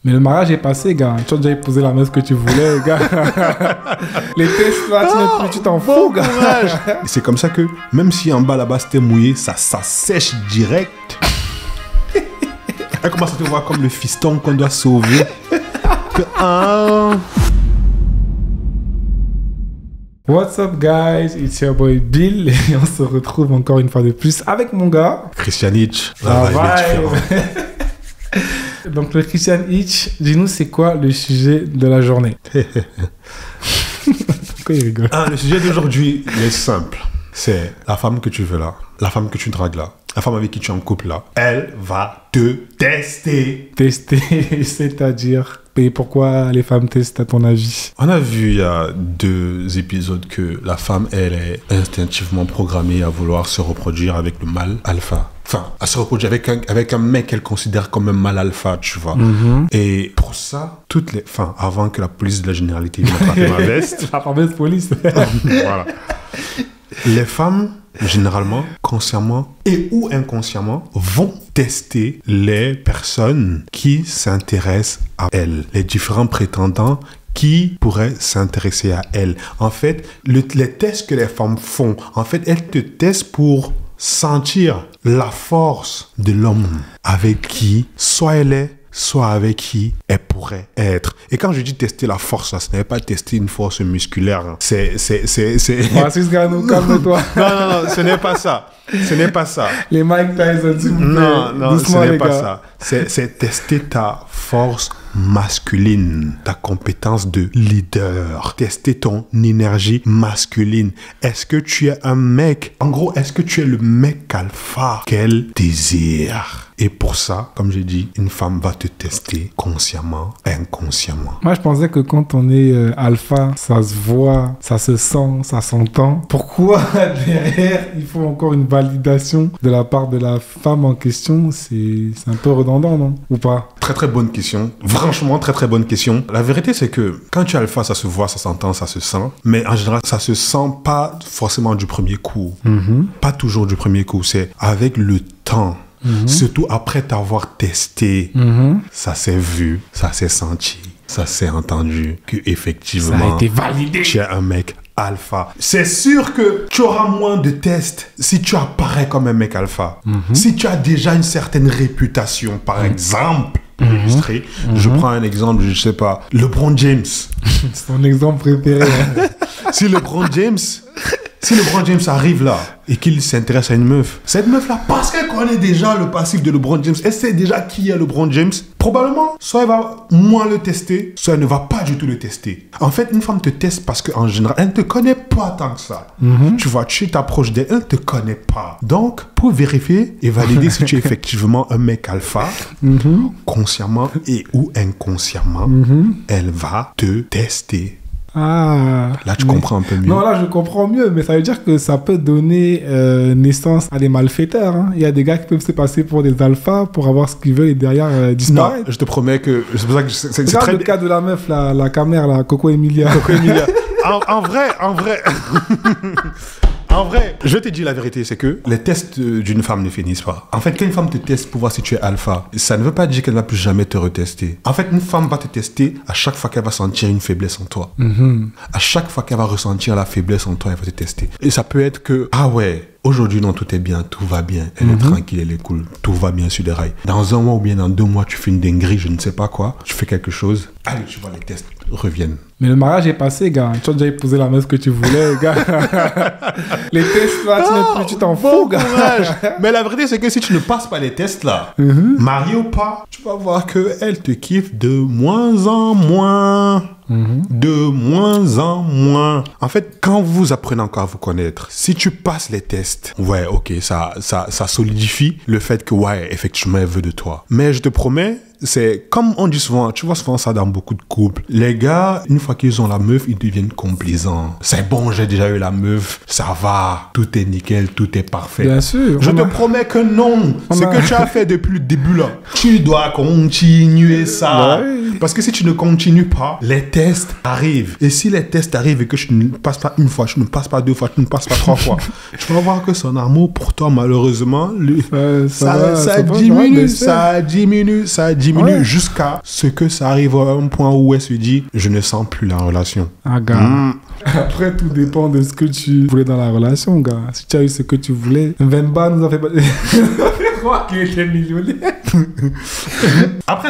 Mais le mariage est passé, gars. Tu as déjà épousé la meuf que tu voulais, gars. Les tests, là, tu t'en fous, gars. Et c'est comme ça que, même si en bas, là-bas, c'était mouillé, ça sèche direct. Elle commence à te voir comme le fiston qu'on doit sauver. What's up, guys? It's your boy Bill. Et on se retrouve encore une fois de plus avec mon gars. Christian Hitch. Donc, le Christian Hitch, dis-nous, c'est quoi le sujet de la journée? Pourquoi il rigole? Le sujet d'aujourd'hui, il est simple. C'est la femme que tu veux là, la femme que tu dragues là, la femme avec qui tu es en couple là, elle va te tester. Tester, c'est-à-dire... Et pourquoi les femmes testent, à ton avis? On a vu il y a 2 épisodes que la femme, elle est instinctivement programmée à vouloir se reproduire avec le mâle alpha. Enfin, à se reproduire avec un mec qu'elle considère comme un mâle alpha, tu vois. Et pour ça, toutes les... Enfin, avant que la police de la généralité vienne attraper ma veste... La fameuse police. Voilà. Les femmes, généralement, consciemment et ou inconsciemment, vont tester les personnes qui s'intéressent à elles, les différents prétendants qui pourraient s'intéresser à elles. En fait, les tests que les femmes font, en fait, elles te testent pour sentir la force de l'homme avec qui soit elle est, soit avec qui elle pourrait être. Et quand je dis tester la force, là, ce n'est pas tester une force musculaire. Hein. C'est... Francis Gano, calme-toi. Non, ce n'est pas ça. Ce n'est pas ça. Les Mike Tyson, s'il vous plaît. Non, doucement, ce n'est pas gars. ça. C'est tester ta force masculine, ta compétence de leader, tester ton énergie masculine. Est-ce que tu es un mec? En gros, est-ce que tu es le mec alpha qu'elle désire? Et pour ça, comme j'ai dit, une femme va te tester consciemment, inconsciemment. Moi, je pensais que quand on est alpha, ça se voit, ça se sent, ça s'entend. Pourquoi derrière, il faut encore une validation de la part de la femme en question? C'est un peu redondant, non? Ou pas? Très très bonne question. Franchement, très très bonne question. La vérité, c'est que quand tu es alpha, ça se voit, ça s'entend, ça se sent. Mais en général, ça se sent pas forcément du premier coup. Pas toujours du premier coup. C'est avec le temps. Surtout après t'avoir testé, ça s'est vu, ça s'est senti, ça s'est entendu que effectivement ça a été validé. Tu es un mec alpha. C'est sûr que tu auras moins de tests si tu apparais comme un mec alpha. Si tu as déjà une certaine réputation, par exemple, illustré. Je prends un exemple, je sais pas, LeBron James. C'est ton exemple préféré. Si LeBron James arrive là et qu'il s'intéresse à une meuf, cette meuf-là, parce qu'elle connaît déjà le passif de LeBron James, elle sait déjà qui est LeBron James, probablement, soit elle va moins le tester, soit elle ne va pas du tout le tester. En fait, une femme te teste parce qu'en général, elle ne te connaît pas tant que ça. Tu vois, tu t'approches d'elle, elle ne te connaît pas. Donc, pour vérifier et valider si tu es effectivement un mec alpha, consciemment et ou inconsciemment, elle va te tester. Là, tu comprends un peu mieux. Non, là, je comprends mieux, mais ça veut dire que ça peut donner naissance à des malfaiteurs. Hein. Il y a des gars qui peuvent se passer pour des alphas pour avoir ce qu'ils veulent et derrière disparaître. Non, je te promets que... C'est pour ça que c'est très... le cas de la meuf, la camère, la Coco Emilia. En vrai, je te dis la vérité, c'est que les tests d'une femme ne finissent pas. En fait, quand une femme te teste pour voir si tu es alpha, ça ne veut pas dire qu'elle ne va plus jamais te retester. En fait, une femme va te tester à chaque fois qu'elle va sentir une faiblesse en toi. À chaque fois qu'elle va ressentir la faiblesse en toi, elle va te tester. Et ça peut être que, aujourd'hui, non, tout est bien, tout va bien. Elle est tranquille, elle est cool, tout va bien sur les rails. Dans 1 mois ou bien dans 2 mois, tu fais une dinguerie, je ne sais pas quoi. Tu fais quelque chose. Allez, tu vois, les tests reviennent. Mais le mariage est passé, gars. Tu as déjà épousé la meuf que tu voulais, gars. Les tests, là, tu t'en fous, gars. Mais la vérité, c'est que si tu ne passes pas les tests, là, marié ou pas, tu vas voir qu'elle te kiffe de moins en moins. De moins en moins. En fait, quand vous apprenez encore à vous connaître, si tu passes les tests, ça solidifie le fait que, effectivement, elle veut de toi. Mais je te promets, c'est comme on dit souvent, tu vois souvent ça dans beaucoup de couples. Les gars, une fois qu'ils ont la meuf, ils deviennent complaisants. C'est bon, j'ai déjà eu la meuf, ça va, tout est nickel, tout est parfait. Bien sûr. Je te promets que non. Ce que tu as fait depuis le début là, tu dois continuer ça. Parce que si tu ne continues pas, les tests arrivent. Et si les tests arrivent et que tu ne passes pas une fois, tu ne passes pas deux fois, tu ne passes pas trois fois, tu vas voir que son amour pour toi, malheureusement, ça diminue Ouais. jusqu'à ce que ça arrive à un point où elle se dit, je ne sens plus la relation. Ah, gars. Après, tout dépend de ce que tu voulais dans la relation, gars. Si tu as eu ce que tu voulais, Mbemba nous a fait... croire qu'il était millionnaire. Après,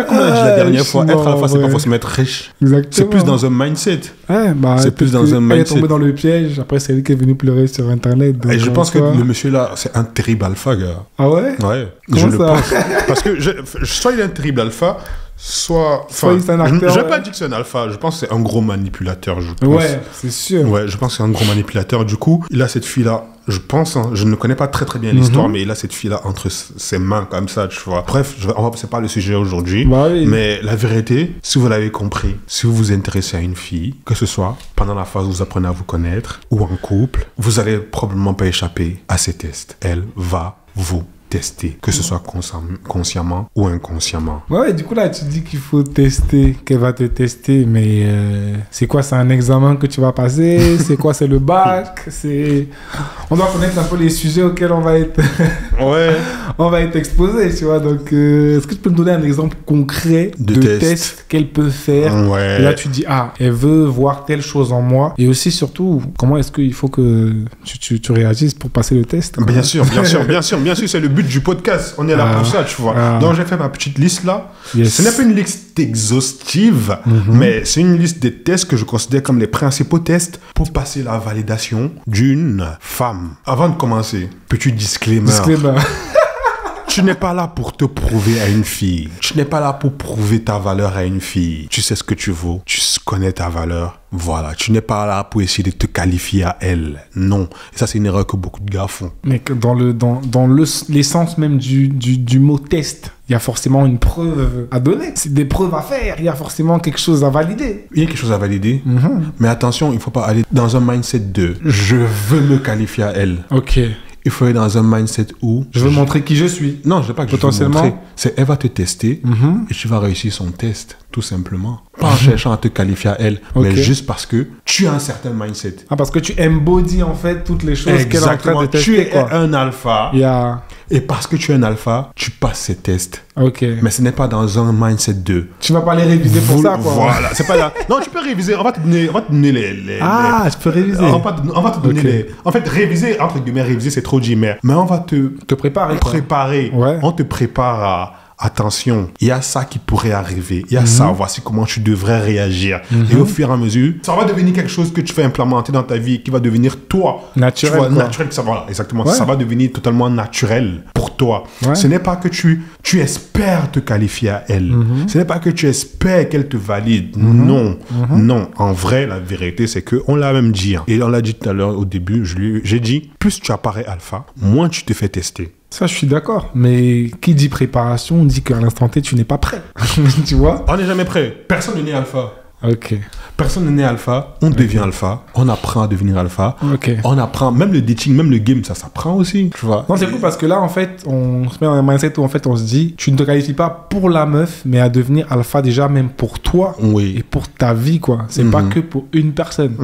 comme on a dit la dernière fois, être alpha, c'est pas forcément être riche. Exactement. C'est plus dans un mindset. Ouais, bah, c'est plus dans un Elle est mindset. tombée dans le piège. Après, c'est elle qui est venue pleurer sur Internet. Et je pense que quoi. le monsieur là, c'est un terrible alpha, gars. Ah ouais? Ouais. Comment je le ça? pense. Parce que soit il est un terrible alpha, soit c'est un acteur. Je vais pas dire que c'est un alpha. Je pense que c'est un gros manipulateur. Je pense. Ouais, c'est sûr. Ouais, je pense que c'est un gros manipulateur. Du coup, il a cette fille-là. Je pense, je ne connais pas très bien l'histoire, mais il a cette fille-là entre ses mains comme ça, tu vois. Bref, c'est pas le sujet aujourd'hui. Bah oui. Mais la vérité, si vous l'avez compris, si vous vous intéressez à une fille, que ce soit pendant la phase où vous apprenez à vous connaître ou en couple, vous allez probablement pas échapper à ces tests. Elle va vous tester, que ce soit consciemment ou inconsciemment. Ouais, du coup, là, tu dis qu'il faut tester, qu'elle va te tester, mais c'est quoi? C'est un examen que tu vas passer? C'est quoi? C'est le bac? On doit connaître un peu les sujets auxquels on va être, on va être exposé, tu vois. Donc, est-ce que tu peux me donner un exemple concret de test qu'elle peut faire? Ouais. Et là, tu dis, ah, elle veut voir telle chose en moi. Et aussi, surtout, comment est-ce qu'il faut que tu réagisses pour passer le test? Bien sûr, c'est le but du podcast. On est là pour ça, tu vois. Donc, j'ai fait ma petite liste là. Yes. Ce n'est pas une liste exhaustive, mais c'est une liste des tests que je considère comme les principaux tests pour passer la validation d'une femme. Avant de commencer, petit disclaimer. Tu n'es pas là pour te prouver à une fille. Tu n'es pas là pour prouver ta valeur à une fille. Tu sais ce que tu vaux. Tu connais ta valeur. Voilà. Tu n'es pas là pour essayer de te qualifier à elle. Non. Et ça, c'est une erreur que beaucoup de gars font. Mais que dans l'essence même du mot test, il y a forcément une preuve à donner. C'est des preuves à faire. Il y a forcément quelque chose à valider. Il y a quelque chose à valider. Mais attention, il ne faut pas aller dans un mindset de « je veux me qualifier à elle ». Ok. Il faut aller dans un mindset où... Je veux montrer qui je suis. Non, je ne veux pas que potentiellement. Je veux montrer. C'est elle va te tester et tu vas réussir son test, tout simplement. Pas en cherchant à te qualifier à elle, mais juste parce que tu as un certain mindset. Ah, parce que tu embodies en fait toutes les choses qu'elle est en train de tester. Tu es un alpha. Et parce que tu es un alpha, tu passes ces tests. Ok. Mais ce n'est pas dans un mindset 2. Tu vas pas les réviser pour ça, quoi. Voilà, c'est pas là. Non, tu peux réviser. On va te donner les tu peux réviser. On va te donner les... En fait, réviser, entre guillemets, réviser, c'est trop dit, mais on va te préparer. Ouais. On te prépare à... Attention, il y a ça qui pourrait arriver. Il y a ça, voici comment tu devrais réagir. Et au fur et à mesure, ça va devenir quelque chose que tu vas implémenter dans ta vie, qui va devenir toi. Naturel. Tu vois, naturel, ça, voilà, exactement. Ouais. Ça va devenir totalement naturel pour toi. Ouais. Ce n'est pas que tu espères te qualifier à elle. Ce n'est pas que tu espères qu'elle te valide. Non. Non. En vrai, la vérité, c'est qu'on l'a même dit. Et on l'a dit tout à l'heure au début, j'ai dit, plus tu apparais alpha, moins tu te fais tester. Ça, je suis d'accord. Mais qui dit préparation dit qu'à l'instant T, tu n'es pas prêt. Tu vois? On n'est jamais prêt. Personne n'est né alpha. Ok. Personne n'est né alpha. On devient alpha. On apprend à devenir alpha. Ok. On apprend, même le dating, même le game, ça s'apprend aussi. Tu vois? Non, c'est cool parce que là, en fait, on se met dans un mindset où en fait, on se dit, tu ne te qualifies pas pour la meuf, mais à devenir alpha déjà même pour toi et pour ta vie, quoi. C'est pas que pour une personne.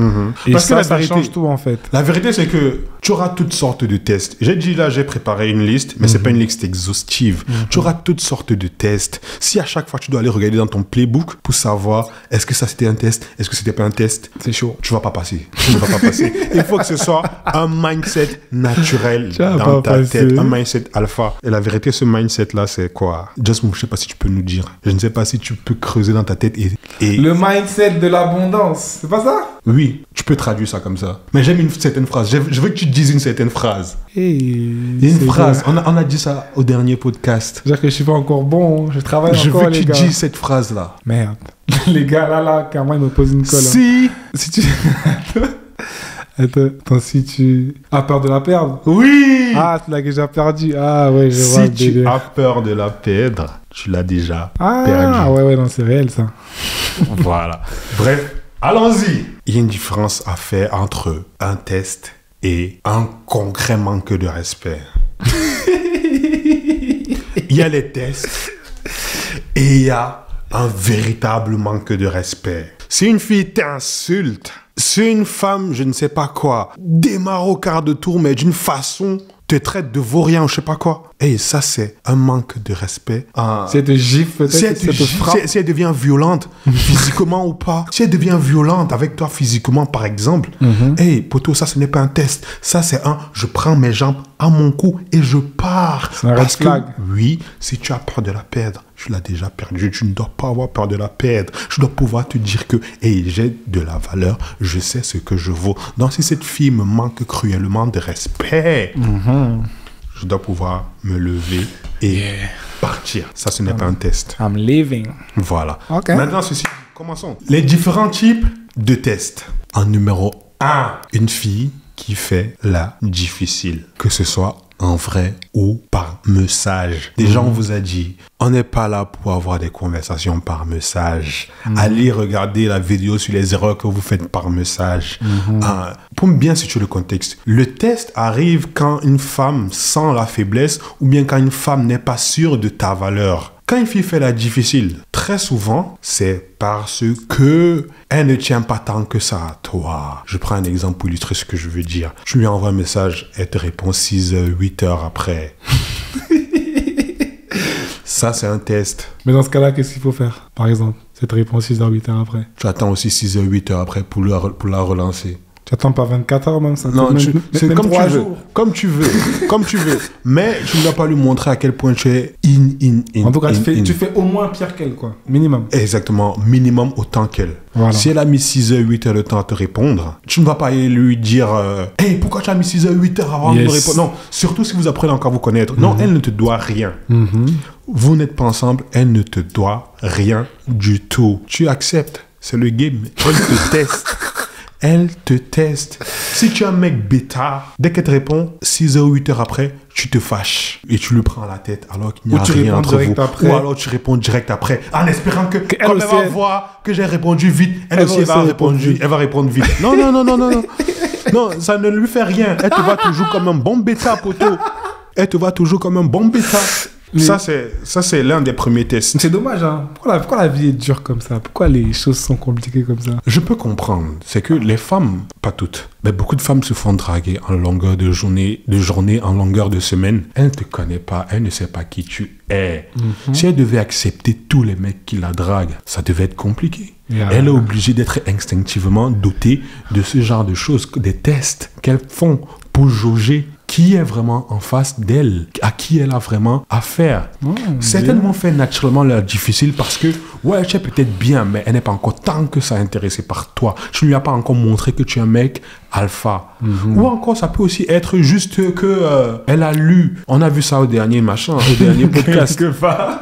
Et parce que ça change tout, en fait. La vérité, c'est que tu auras toutes sortes de tests. J'ai dit là, j'ai préparé une liste, mais c'est pas une liste exhaustive. Tu auras toutes sortes de tests. Si à chaque fois tu dois aller regarder dans ton playbook pour savoir est-ce que ça c'était un test, est-ce que c'était pas un test, c'est chaud. Tu vas pas passer. Tu ne vas pas passer. Il faut que ce soit un mindset naturel dans ta tête, un mindset alpha. Et la vérité, ce mindset là, c'est quoi? Jasmine, je sais pas si tu peux nous dire. Je ne sais pas si tu peux creuser dans ta tête et... Le mindset de l'abondance, c'est pas ça? Oui, tu peux traduire ça comme ça. Mais j'aime une certaine phrase. Je veux que tu dises une certaine phrase. Il y a une phrase. On a dit ça au dernier podcast. C'est-à-dire que je suis pas encore bon. Je travaille encore, les gars. Je veux que tu dises cette phrase-là. Merde. Les gars, là, carrément, ils me posent une colle. Si tu... Attends, si tu as peur de la perdre. Oui. Ah, tu l'as déjà perdu. Ah, ouais, je vois. Si tu as peur de la perdre, tu l'as déjà perdu. Ah, ouais, non, c'est réel, ça. Voilà. Bref, allons-y. Il y a une différence à faire entre un test et un concret manque de respect. Il y a les tests et il y a un véritable manque de respect. Si une fille t'insulte, si une femme, je ne sais pas quoi, démarre au quart de tour, mais d'une façon, te traite de vaurien ou je sais pas quoi. Et ça, c'est un manque de respect. Si elle te gifle, peut-être, si elle devient violente, physiquement ou pas, si elle devient violente avec toi physiquement, par exemple, hey, poto, ça, ce n'est pas un test. Ça, c'est je prends mes jambes à mon cou et je pars. C'est un red flag. Oui, si tu as peur de la perdre, tu l'as déjà perdue. Tu ne dois pas avoir peur de la perdre. Je dois pouvoir te dire que, hey, j'ai de la valeur, je sais ce que je vaux. Donc, si cette fille me manque cruellement de respect, je dois pouvoir me lever et partir. Ça, ce n'est pas un test. I'm leaving. Voilà. Okay. Maintenant, commençons. Les différents types de tests. En numéro 1, une fille qui fait la difficile. Que ce soit en vrai ou par message. Déjà, on vous a dit, on n'est pas là pour avoir des conversations par message. Allez regarder la vidéo sur les erreurs que vous faites par message. Pour bien situer le contexte, le test arrive quand une femme sent la faiblesse ou bien quand une femme n'est pas sûre de ta valeur. Quand une fille fait la difficile, très souvent, c'est parce que elle ne tient pas tant que ça à toi. Je prends un exemple pour illustrer ce que je veux dire. Tu lui envoies un message, elle te répond 6 heures, 8 heures après. Ça, c'est un test. Mais dans ce cas-là, qu'est-ce qu'il faut faire, par exemple? Cette réponse 6 heures, 8 heures après. Tu attends aussi 6 heures, 8 heures après pour la relancer. Tu attends pas 24 heures même, ça? Non, c'est même comme 3 tu veux. jours. Comme tu veux. Comme tu veux. Mais tu ne dois pas lui montrer à quel point tu es En tout cas, tu fais au moins pire qu'elle, quoi. Minimum. Exactement. Minimum autant qu'elle. Voilà. Si elle a mis 6 heures, 8 heures de temps à te répondre, tu ne vas pas lui dire hey, pourquoi tu as mis 6 heures, 8 heures avant de me répondre? Non, surtout si vous apprenez encore à vous connaître. Non, elle ne te doit rien. Vous n'êtes pas ensemble, elle ne te doit rien du tout. Tu acceptes. C'est le game. Elle te teste. Elle te teste. Si tu es un mec bêta, dès qu'elle te répond, 6 heures ou 8 heures après, tu te fâches et tu lui prends la tête alors qu'il n'y a rien entre vous. Après. Ou alors tu réponds direct après en espérant que elle comme elle va voir que j'ai répondu vite, elle aussi va répondre vite. Non. Non, ça ne lui fait rien. Elle te voit toujours comme un bon bêta, poteau. Elle te voit toujours comme un bon bêta. Mais ça, c'est l'un des premiers tests. C'est dommage, hein. Pourquoi la vie est dure comme ça? Pourquoi les choses sont compliquées comme ça? Je peux comprendre. C'est que les femmes, pas toutes, mais beaucoup de femmes se font draguer en longueur de journée, en longueur de semaine. Elle ne te connaît pas, elle ne sait pas qui tu es. Si elle devait accepter tous les mecs qui la draguent, ça devait être compliqué. Elle est obligée d'être instinctivement dotée de ce genre de choses, des tests qu'elles font pour jauger qui est vraiment en face d'elle, à qui elle a vraiment affaire. Certainement fait naturellement la difficile parce que, ouais, tu es peut-être bien, mais elle n'est pas encore tant que ça intéressée par toi. Tu ne lui as pas encore montré que tu es un mec alpha. Ou encore, ça peut aussi être juste que elle a lu, on a vu ça au dernier podcast.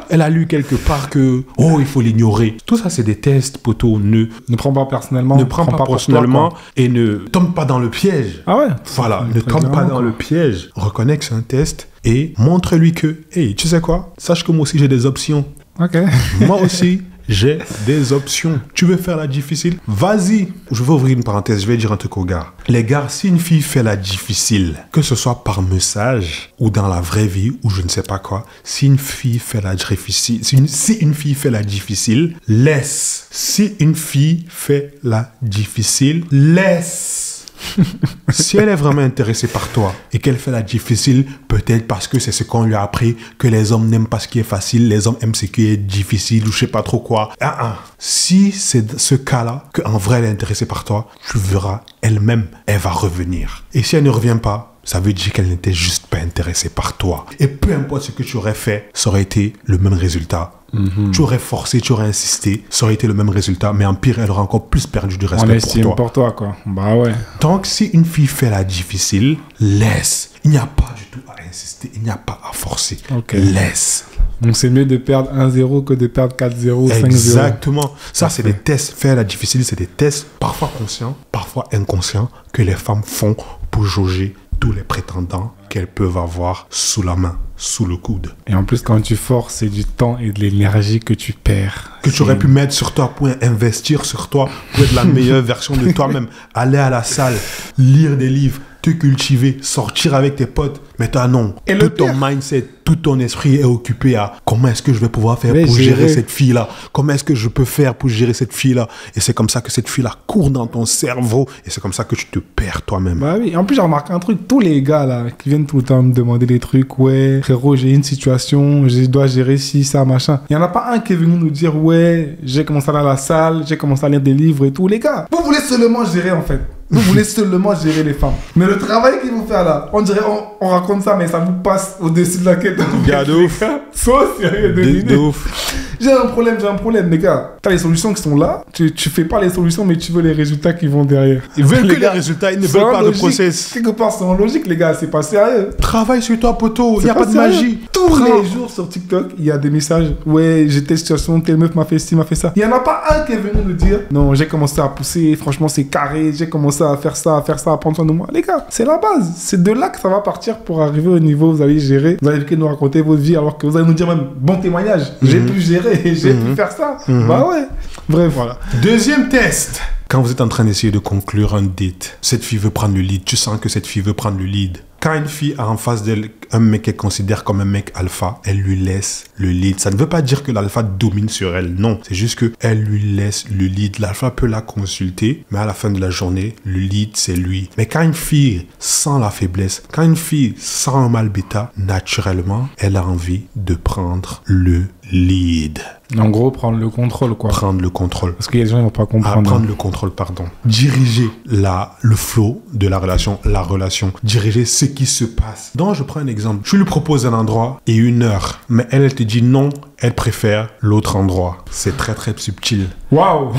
Elle a lu quelque part que, oh, il faut l'ignorer. Tout ça, c'est des tests, poteau. Ne prends pas personnellement. Ne prends pas personnellement et ne tombe pas dans le piège. Ah ouais? Voilà, ne tombe pas dans le piège. Reconnais que c'est un test et montre-lui que, hey, tu sais quoi? Sache que moi aussi j'ai des options. Ok. Moi aussi, j'ai des options. Tu veux faire la difficile? Vas-y. Je vais ouvrir une parenthèse, je vais dire un truc aux gars. Les gars, si une fille fait la difficile, que ce soit par message ou dans la vraie vie ou je ne sais pas quoi, si une fille fait la difficile, si une fille fait la difficile, laisse. Si une fille fait la difficile, laisse. Si elle est vraiment intéressée par toi et qu'elle fait la difficile, peut-être parce que c'est ce qu'on lui a appris, que les hommes n'aiment pas ce qui est facile, les hommes aiment ce qui est difficile ou je sais pas trop quoi. Si c'est ce cas-là, qu'en vrai elle est intéressée par toi, tu verras, elle-même, elle va revenir. Et si elle ne revient pas, ça veut dire qu'elle n'était juste pas intéressée par toi. Et peu importe ce que tu aurais fait, ça aurait été le même résultat. Tu aurais forcé, tu aurais insisté, ça aurait été le même résultat, mais en pire, elle aurait encore plus perdu du respect pour toi. On estime pour toi, quoi. Bah ouais. Donc, si une fille fait la difficile, laisse. Il n'y a pas du tout à insister, il n'y a pas à forcer. Okay. Laisse. Donc, c'est mieux de perdre 1-0 que de perdre 4-0, 5-0. Exactement. Ça, c'est des tests. Faire la difficile, c'est des tests parfois conscients, parfois inconscients, que les femmes font pour jauger tous les prétendants qu'elles peuvent avoir sous la main, sous le coude. Et en plus, quand tu forces, c'est du temps et de l'énergie que tu perds. Que tu aurais pu mettre sur toi pour investir sur toi, pour être la meilleure version de toi-même. Aller à la salle, lire des livres, te te cultiver, sortir avec tes potes. Mais toi, non. Et tout le ton pire- mindset, tout ton esprit est occupé à comment est-ce que je vais pouvoir faire pour gérer cette fille-là. Comment est-ce que je peux faire pour gérer cette fille-là. Et c'est comme ça que cette fille-là court dans ton cerveau. Et c'est comme ça que tu te perds toi-même. Bah oui, en plus j'ai remarqué un truc, tous les gars là qui viennent tout le temps me demander des trucs, ouais frérot j'ai une situation, je dois gérer ci, ça, machin. Il n'y en a pas un qui est venu nous dire ouais j'ai commencé à aller à la salle, j'ai commencé à lire des livres et tout. Les gars, vous voulez seulement gérer en fait. Vous voulez seulement gérer les femmes. Mais le travail qu'ils vous fait là, on dirait, on raconte ça, mais ça vous passe au-dessus de la quête. Gars, de ouf. Soit sérieux, De ouf. J'ai un problème, les gars. T'as les solutions qui sont là, tu fais pas les solutions, mais tu veux les résultats qui vont derrière. Ils veulent Les que gars, les résultats, ils ne c'est veulent pas de logique. process. Quelque part, c'est en logique, les gars, c'est pas sérieux. Travaille sur toi, poteau. Il n'y a pas de sérieux. magie. Tous Prends. les jours sur TikTok, il y a des messages. Ouais, j'ai telle situation, telle meuf m'a fait ci, m'a fait ça. Il y en a pas un qui est venu nous dire non, j'ai commencé à pousser, franchement, c'est carré, j'ai commencé à faire ça, à prendre soin de moi. Les gars, c'est la base. C'est de là que ça va partir pour arriver au niveau où vous allez gérer. Vous allez nous raconter votre vie alors que vous allez nous dire même bon témoignage. J'ai pu gérer, j'ai pu faire ça. Bah ouais. Bref, voilà. Deuxième test. Quand vous êtes en train d'essayer de conclure un date, cette fille veut prendre le lead. Tu sens que cette fille veut prendre le lead. Quand une fille a en face d'elle un mec qu'elle considère comme un mec alpha, elle lui laisse le lead. Ça ne veut pas dire que l'alpha domine sur elle, non. C'est juste qu'elle lui laisse le lead. L'alpha peut la consulter, mais à la fin de la journée, le lead, c'est lui. Mais quand une fille sent la faiblesse, quand une fille sent un mal bêta, naturellement, elle a envie de prendre le lead. En gros, prendre le contrôle, quoi. Prendre le contrôle. Parce qu'il y a des gens qui vont pas À comprendre. prendre le contrôle, pardon. Diriger le flow de la relation. Diriger ce qui se passe. Donc, je prends un exemple. Je lui propose un endroit et une heure. Mais elle te dit non, elle préfère l'autre endroit. C'est très, très subtil. Waouh!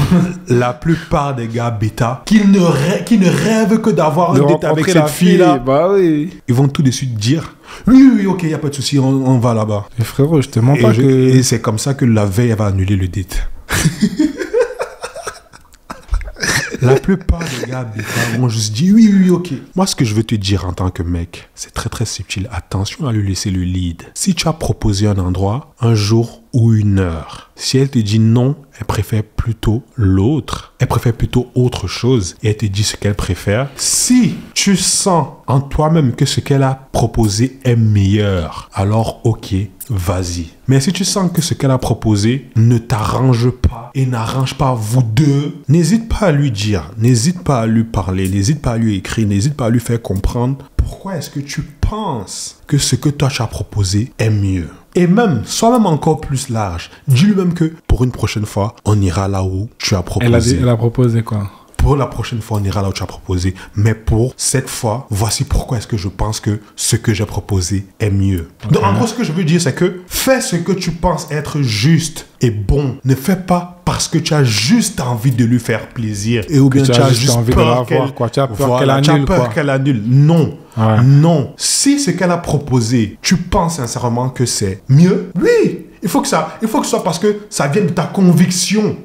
La plupart des gars bêta qui ne rêvent que d'avoir un date avec cette fille-là, Bah oui. ils vont tout de suite dire oui, ok, il n'y a pas de souci, on va là-bas. Mais frérot, je te mens pas que... Et c'est comme ça que la veille, elle va annuler le date. La plupart des gars bêta vont juste dire oui, ok. Moi, ce que je veux te dire en tant que mec, c'est très très subtil. Attention à lui laisser le lead. Si tu as proposé un endroit, un jour ou une heure, si elle te dit non, elle préfère plutôt l'autre. Elle préfère plutôt autre chose et elle te dit ce qu'elle préfère. Si tu sens en toi-même que ce qu'elle a proposé est meilleur, alors ok, vas-y. Mais si tu sens que ce qu'elle a proposé ne t'arrange pas et n'arrange pas vous deux, n'hésite pas à lui dire, n'hésite pas à lui parler, n'hésite pas à lui écrire, n'hésite pas à lui faire comprendre pourquoi est-ce que tu penses que ce que toi tu as proposé est mieux. Et même, sois même encore plus large. Dis-lui même que pour une prochaine fois, on ira là où tu as proposé. Elle a proposé quoi? Pour la prochaine fois, on ira là où tu as proposé. Mais pour cette fois, voici pourquoi est-ce que je pense que ce que j'ai proposé est mieux. Okay. Donc, en gros, ce que je veux dire, c'est que fais ce que tu penses être juste et bon. Ne fais pas parce que tu as juste envie de lui faire plaisir. Et ou bien tu as juste envie peur de la voir, quoi. Tu as peur qu'elle annule. Non. Ouais. Non. Si ce qu'elle a proposé, tu penses sincèrement que c'est mieux, oui. Il faut que ce soit parce que ça vienne de ta conviction.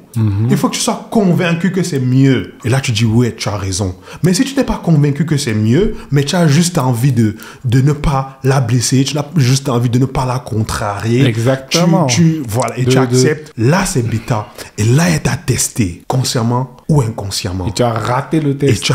Il faut que tu sois convaincu que c'est mieux. Et là, tu dis, ouais, tu as raison. Mais si tu n'es pas convaincu que c'est mieux, mais tu as juste envie de ne pas la blesser, tu as juste envie de ne pas la contrarier. Exactement. Voilà, et tu acceptes. Là, c'est bêta. Et là, elle t'a testé, consciemment ou inconsciemment. Et tu as raté le test.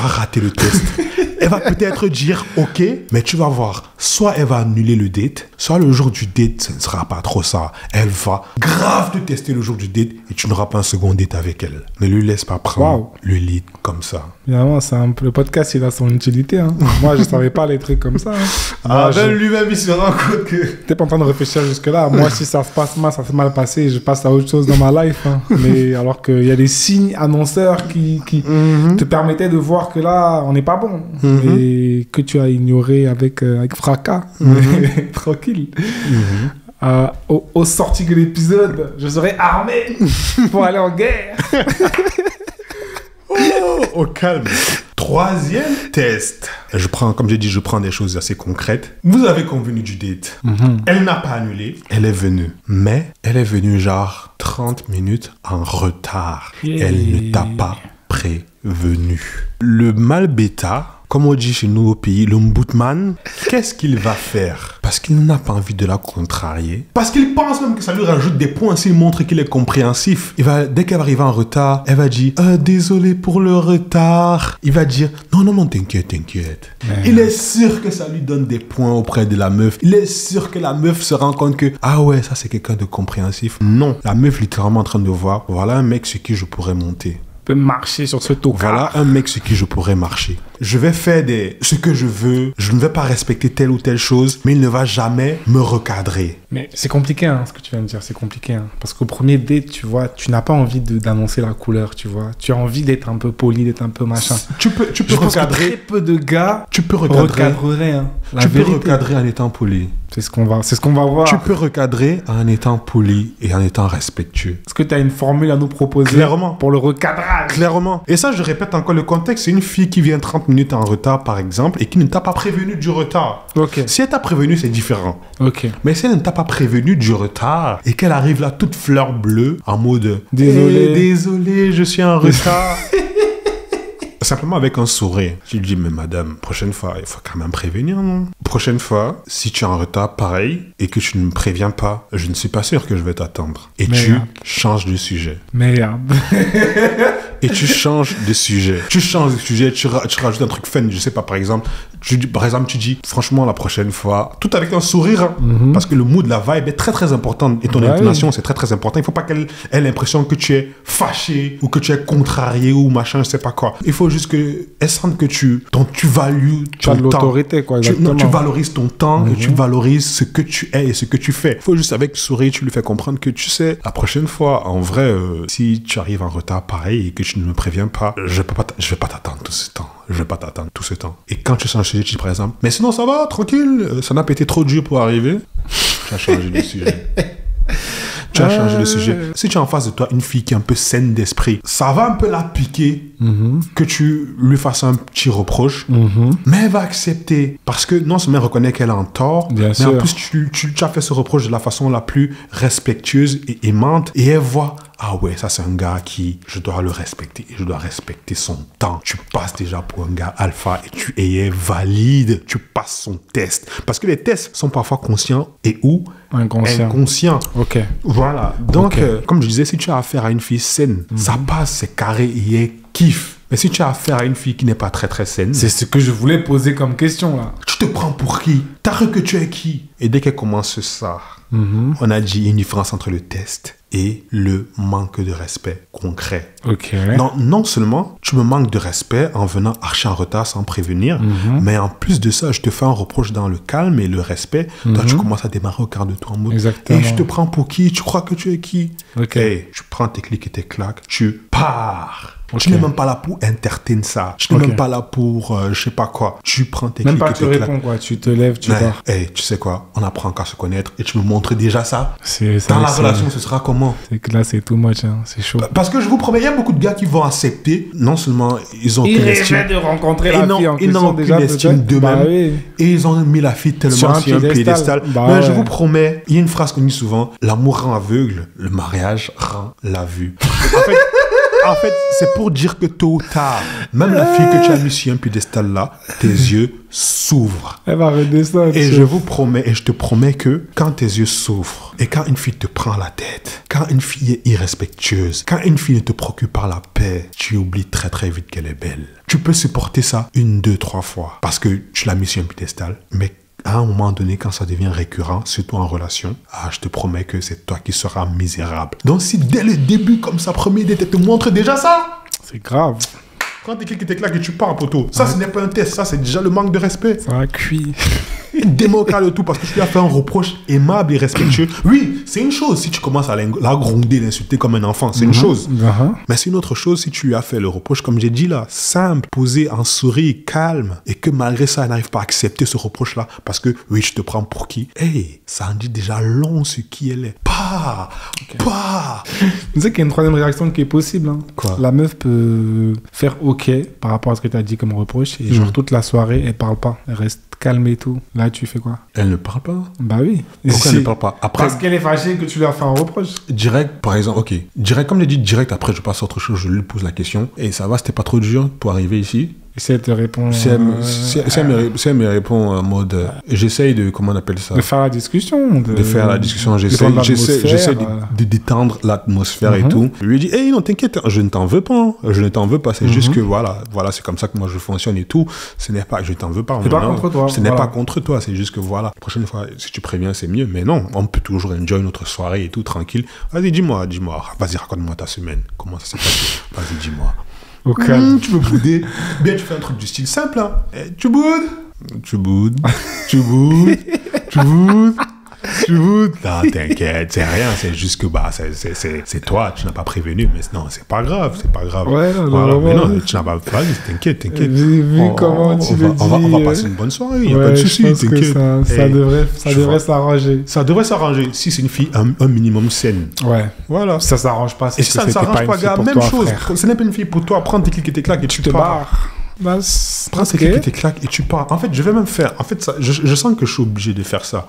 Elle va peut-être dire ok, mais tu vas voir, soit elle va annuler le date, soit le jour du date, ce ne sera pas trop ça. Elle va grave te tester le jour du date et tu n'auras pas un second date avec elle. Ne lui laisse pas prendre le lead comme ça. Évidemment, le podcast, il a son utilité. Hein. Moi, je ne savais pas les trucs comme ça. Hein. Lui-même, il se rend compte que... Tu n'es pas en train de réfléchir jusque-là. Moi, si ça se passe mal, ça s'est mal passé, je passe à autre chose dans ma life. Hein. Mais alors qu'il y a des signes annonceurs qui te permettaient de voir que là, on n'est pas bon. Et que tu as ignoré avec fracas. Tranquille. Au sorti de l'épisode, je serai armé pour aller en guerre. Au calme. Troisième test. Comme j'ai dit, je prends des choses assez concrètes. Vous avez convenu du date. Elle n'a pas annulé. Elle est venue. Mais elle est venue genre 30 minutes en retard. Elle ne t'a pas prévenu. Le mal bêta comme on dit chez nous au pays, le mboutman, qu'est-ce qu'il va faire? Parce qu'il n'a pas envie de la contrarier. Parce qu'il pense même que ça lui rajoute des points s'il montre qu'il est compréhensif. Dès qu'elle va arriver en retard, elle va dire désolé pour le retard. Il va dire non, t'inquiète. Il est sûr que ça lui donne des points auprès de la meuf. Il est sûr que la meuf se rend compte que ah ouais, ça c'est quelqu'un de compréhensif. Non, la meuf littéralement en train de voir, voilà un mec sur qui je pourrais monter. Peut marcher sur ce taux. Voilà un mec sur qui je pourrais marcher. Je vais faire ce que je veux. Je ne vais pas respecter telle ou telle chose, mais il ne va jamais me recadrer. Mais c'est compliqué, hein, ce que tu viens de dire. C'est compliqué, hein. Parce qu'au premier date, tu vois, tu n'as pas envie d'annoncer la couleur, tu vois. Tu as envie d'être un peu poli, d'être un peu machin. Tu peux recadrer. Très peu de gars recadreraient. Hein, tu peux recadrer en étant poli. C'est ce qu'on va voir. Tu peux recadrer en étant poli et en étant respectueux. Est-ce que tu as une formule à nous proposer? Clairement. Pour le recadrage? Clairement. Et ça, je répète encore le contexte. C'est une fille qui vient 30 minutes en retard, par exemple, et qui ne t'a pas prévenu du retard. Ok. Si elle t'a prévenu, c'est différent. Ok. Mais si elle ne t'a pas prévenu du retard et qu'elle arrive là toute fleur bleue, en mode désolé, je suis en retard. Simplement avec un sourire. Je lui dis, mais madame, prochaine fois, il faut quand même prévenir, non? Prochaine fois, si tu es en retard, pareil, et que tu ne me préviens pas, je ne suis pas sûr que je vais t'attendre. Et tu changes de sujet. Merde. Et tu changes de sujet. Tu rajoutes un truc fun, je sais pas, par exemple, tu dis, franchement, la prochaine fois, tout avec un sourire, hein, parce que le mood, la vibe est très très important, et ton intonation, c'est très très important. Il faut pas qu'elle ait l'impression que tu es fâché, ou que tu es contrarié, ou machin, je sais pas quoi. Il faut juste qu'elle sente que tu values ton temps. Tu as de l'autorité, quoi, exactement. Tu valorises ton temps, et tu valorises ce que tu es et ce que tu fais. Il faut juste, avec sourire, tu lui fais comprendre que, tu sais, la prochaine fois, en vrai, si tu arrives en retard, pareil, et que tu ne me préviens pas, je vais pas t'attendre tout ce temps. Je vais pas t'attendre tout ce temps. Et quand tu changes de sujet, tu dis par exemple, mais sinon ça va, tranquille, ça n'a pas été trop dur pour arriver. Tu as changé de sujet. Tu as changé de sujet. Si tu as en face de toi une fille qui est un peu saine d'esprit, ça va un peu la piquer que tu lui fasses un petit reproche, mais elle va accepter parce que non seulement elle reconnaît qu'elle est en tort, mais en plus tu as fait ce reproche de la façon la plus respectueuse et aimante et elle voit, ah ouais, ça c'est un gars qui, je dois le respecter et je dois respecter son temps. Tu passes déjà pour un gars alpha et tu es valide, tu passes son test. Parce que les tests sont parfois conscients et ou inconscients. Ok. Voilà. Donc, comme je disais, si tu as affaire à une fille saine, ça passe, c'est carré et elle kiffe. Mais si tu as affaire à une fille qui n'est pas très très saine... C'est ce que je voulais poser comme question là. Tu te prends pour qui? T'as cru que tu es qui? Et dès qu'elle commence ça, on a dit une différence entre le test et le manque de respect concret. Ok. Non seulement tu me manques de respect en venant archi en retard sans prévenir, mais en plus de ça, je te fais un reproche dans le calme et le respect. Toi, tu commences à démarrer au quart de tour en mode. Exactement. Et je te prends pour qui? Tu crois que tu es qui? Ok. Hey, tu prends tes clics et tes claques, tu pars. Okay. Tu n'es même pas là pour entertain ça. Tu n'es même pas là pour je sais pas quoi. Tu prends tes clics et tes claques. Même pas tu réponds quoi. Tu te lèves, tu pars. Hey, tu sais quoi? On apprend qu'à se connaître et tu me montres déjà ça. Dans la relation, ce sera comment? C'est que là, c'est too much. Hein. C'est chaud. Parce que je vous promets, il y a beaucoup de gars qui vont accepter. Non seulement ils ont aucune estime. Ils rêvaient de rencontrer la fille en question. Ils n'ont aucune estime d'eux-mêmes. Et ils ont mis la fille tellement sur un piédestal. Mais je vous promets, il y a une phrase qu'on dit souvent, l'amour rend aveugle, le mariage rend la vue. En fait, c'est pour dire que tôt ou tard, même la fille que tu as mis sur un piédestal là, tes yeux s'ouvrent. Elle va redescendre. Et je vous promets, et je te promets que quand tes yeux s'ouvrent, et quand une fille te prend la tête, quand une fille est irrespectueuse, quand une fille ne te préoccupe pas la paix, tu oublies très très vite qu'elle est belle. Tu peux supporter ça 1, 2, 3 fois, parce que tu l'as mis sur un piédestal, mais à un moment donné, quand ça devient récurrent, surtout en relation, je te promets que c'est toi qui seras misérable. Donc si dès le début, comme ça, premier date, te montre déjà ça, c'est grave. Quand t'es qui t'éclate et tu pars, poteau. Ça, ce n'est pas un test, ça, c'est déjà le manque de respect. Ça va cuire. Démocrate le tout parce que tu lui as fait un reproche aimable et respectueux. Oui, c'est une chose si tu commences à la gronder, l'insulter comme un enfant, c'est une chose. Mais c'est une autre chose si tu lui as fait le reproche, comme j'ai dit là, simple, posé, en sourire, calme, et que malgré ça, elle n'arrive pas à accepter ce reproche-là parce que, oui, je te prends pour qui? Hey, ça en dit déjà long sur qui elle est. Tu sais qu'il y a une troisième réaction qui est possible. Hein. Quoi? La meuf peut faire OK par rapport à ce que tu as dit comme reproche et genre toute la soirée, elle parle pas. Elle reste calme et tout. Là, tu fais quoi? Elle ne parle pas? Bah oui. Pourquoi elle ne parle pas? Après, parce qu'elle est fâchée que tu lui as fait un reproche. Direct, par exemple, ok. Direct, comme j'ai dit direct, après je passe à autre chose, je lui pose la question. Et ça va, c'était pas trop dur pour arriver ici? Si elle te répond... Si elle me répond en mode... j'essaye de... Comment on appelle ça? De faire la discussion. De faire la discussion. J'essaie de détendre l'atmosphère et tout. Je lui ai dit, hey, non, t'inquiète, je ne t'en veux pas. Je ne t'en veux pas. C'est juste que voilà, c'est comme ça que moi je fonctionne et tout. Ce n'est pas... Je t'en veux pas. C'est pas contre toi. Ce n'est pas contre toi. C'est juste que voilà, la prochaine fois, si tu préviens, c'est mieux. Mais non, on peut toujours enjoy notre soirée et tout, tranquille. Vas-y, dis-moi. Vas-y, raconte-moi ta semaine. Comment ça s'est passé? Vas-y, dis-moi. Au calme. Tu veux bouder? Bien, tu fais un truc du style simple, hein. Tu boudes. Non, t'inquiète, c'est rien, c'est juste que c'est toi, tu n'as pas prévenu, mais non, c'est pas grave. Ouais, mais non, tu n'as pas prévenu, t'inquiète. Vu comment tu le dis. On va passer une bonne soirée, il n'y a pas de souci, t'inquiète. Ça devrait s'arranger. Ça devrait s'arranger si c'est une fille un minimum saine. Ouais. Voilà. Ça s'arrange pas. Et si ça ne s'arrange pas, gars, même chose. Ce n'est pas une fille pour toi, prends tes clics et tes claques et tu te barres. Prends tes clics et tes claques et tu pars. En fait, je vais même faire. En fait, je sens que je suis obligé de faire ça.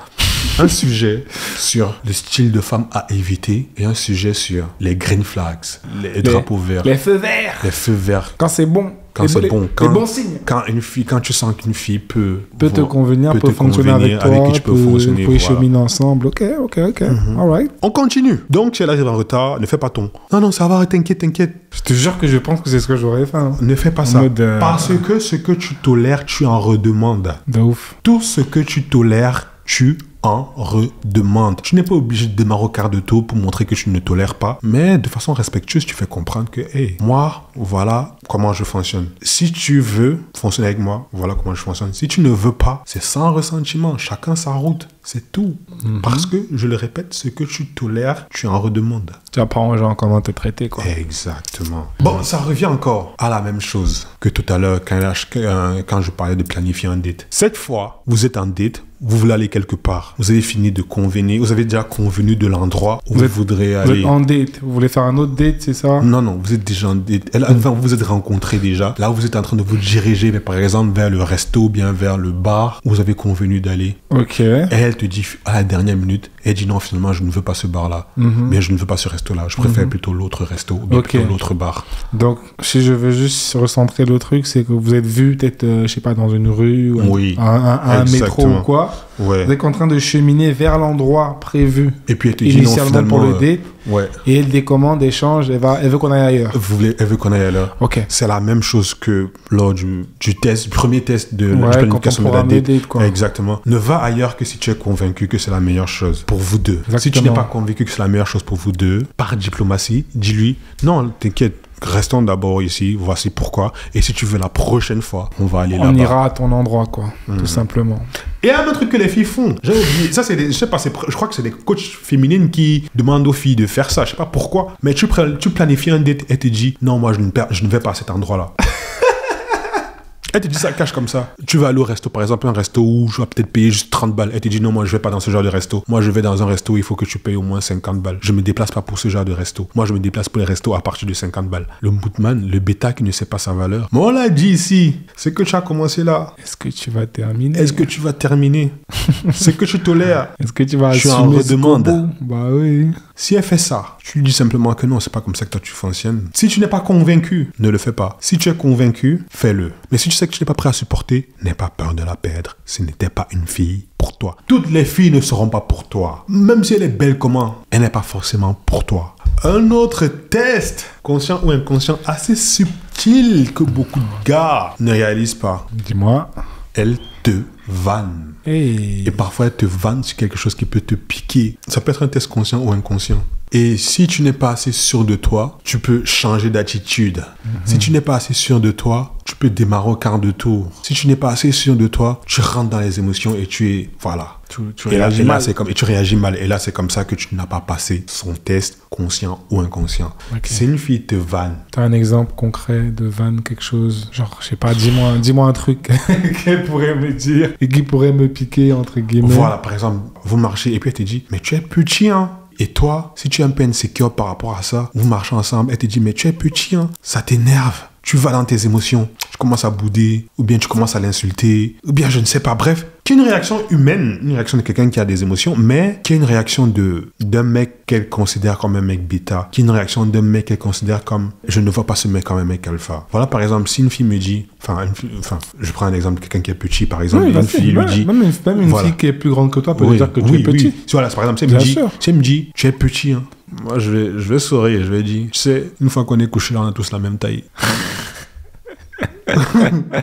Un sujet sur le style de femme à éviter et un sujet sur les green flags, les drapeaux verts. Les feux verts. Les feux verts. Quand c'est bon. C'est bon. Les bons signes. Quand tu sens qu'une fille peut te convenir, peut fonctionner avec toi, avec qui tu peux fonctionner. Peut cheminer ensemble. Ok. All right. On continue. Donc, si elle arrive en retard, ne fais pas ton. Non, ça va, t'inquiète. Je te jure que je pense que c'est ce que j'aurais fait. Hein. Ne fais pas ça. Parce que ce que tu tolères, tu en redemandes. De ouf. Tout ce que tu tolères, tu en redemande. Tu n'es pas obligé de démarrer au quart de tour pour montrer que tu ne tolères pas, mais de façon respectueuse, tu fais comprendre que, hey, moi, voilà comment je fonctionne. Si tu veux fonctionner avec moi, voilà comment je fonctionne. Si tu ne veux pas, c'est sans ressentiment. Chacun sa route. C'est tout. Parce que, je le répète, ce que tu tolères, tu en redemandes. Tu apprends aux gens comment te traiter, quoi. Exactement. Bon, ça revient encore à la même chose que tout à l'heure quand je parlais de planifier un date. Cette fois, vous êtes en date, vous voulez aller quelque part. Vous avez fini de convenir. Vous avez déjà convenu de l'endroit où vous voudrez aller. Vous êtes en date. Vous voulez faire un autre date, c'est ça? Non, vous êtes déjà en date. Vous vous êtes rencontrés déjà. Là, vous êtes en train de vous diriger, mais par exemple, vers le resto ou bien vers le bar où vous avez convenu d'aller. Ok. Et elle te dit, à la dernière minute, elle dit non, finalement, je ne veux pas ce bar-là. Mais je ne veux pas ce resto-là. Je préfère plutôt l'autre resto ou bien plutôt l'autre bar. Donc, si je veux juste recentrer le truc, c'est que vous êtes vu peut-être, je sais pas, dans une rue ou un métro ou quoi. Ouais. Vous êtes en train de cheminer vers l'endroit prévu. Et puis elle te dit initialement non, pour le date. Ouais. Et elle décommande, échange, elle veut qu'on aille ailleurs. Elle veut qu'on aille ailleurs. Ok. C'est la même chose que lors du premier test de la planification de la date. Quoi. Exactement. Ne va ailleurs que si tu es convaincu que c'est la meilleure chose pour vous deux. Exactement. Si tu n'es pas convaincu que c'est la meilleure chose pour vous deux, par diplomatie, dis-lui, non, t'inquiète. Restons d'abord ici, voici pourquoi. Et si tu veux la prochaine fois, on va aller là-bas. On ira à ton endroit, quoi, tout simplement. Et un autre truc que les filles font, j'ai oublié, ça c'est je sais pas, je crois que c'est des coachs féminines qui demandent aux filles de faire ça, je sais pas pourquoi, mais tu planifies un date et te dis, non, moi je ne vais pas à cet endroit-là. Elle te dit ça cache comme ça. Tu vas aller au resto, par exemple, un resto où je vais peut-être payer juste 30 balles. Elle te dit non, moi je vais pas dans ce genre de resto. Moi je vais dans un resto où il faut que tu payes au moins 50 balles. Je me déplace pas pour ce genre de resto. Moi je me déplace pour les restos à partir de 50 balles. Le moutman, le bêta qui ne sait pas sa valeur. Mais on l'a dit ici. C'est que tu as commencé là. Est-ce que tu vas terminer? C'est que tu tolères. Est-ce que tu vas assumer? Tu en redemandes. Bah oui. Si elle fait ça, tu lui dis simplement que non, c'est pas comme ça que toi tu fonctionnes. Si tu n'es pas convaincu, ne le fais pas. Si tu es convaincu, fais-le. Mais si tu sais que tu n'es pas prêt à supporter, n'aie pas peur de la perdre. Ce n'était pas une fille pour toi. Toutes les filles ne seront pas pour toi. Même si elle est belle comment, elle n'est pas forcément pour toi. Un autre test, conscient ou inconscient, assez subtil que beaucoup de gars ne réalisent pas. Dis-moi. Elle te vanne. Hey. Et parfois, elle te vanne sur quelque chose qui peut te piquer. Ça peut être un test conscient ou inconscient. Et si tu n'es pas assez sûr de toi, tu peux changer d'attitude. Si tu n'es pas assez sûr de toi, tu peux démarrer au quart de tour. Si tu n'es pas assez sûr de toi, tu rentres dans les émotions et tu es... Voilà. Tu réagis mal. Et tu réagis mal. Et là, c'est comme ça que tu n'as pas passé son test conscient ou inconscient. Okay. C'est une fille te vanne. Tu as un exemple concret de vanne, quelque chose, genre, je sais pas, dis-moi un truc qu'elle pourrait me dire et qui pourrait me piquer, entre guillemets. Voilà, par exemple, vous marchez et puis elle te dit, mais tu es petit, hein. Et toi, si tu es un peu insécure par rapport à ça, vous marchez ensemble, elle te dit, mais tu es petit, hein. Ça t'énerve. Tu vas dans tes émotions, tu commences à bouder, ou bien tu commences à l'insulter, ou bien je ne sais pas. Bref, qui est une réaction humaine, une réaction de quelqu'un qui a des émotions, mais qui est une réaction d'un mec qu'elle considère comme un mec bêta, qui est une réaction d'un mec qu'elle considère comme je ne vois pas ce mec comme un mec alpha. Voilà, par exemple, si une fille me dit, je prends un exemple de quelqu'un qui est petit, par exemple, une fille lui dit, même une fille qui est plus grande que toi peut dire que tu es petit. Voilà, par exemple, si elle me dit, tu es petit, hein. Moi, je vais sourire, je vais dire, tu sais, une fois qu'on est couché là, on a tous la même taille.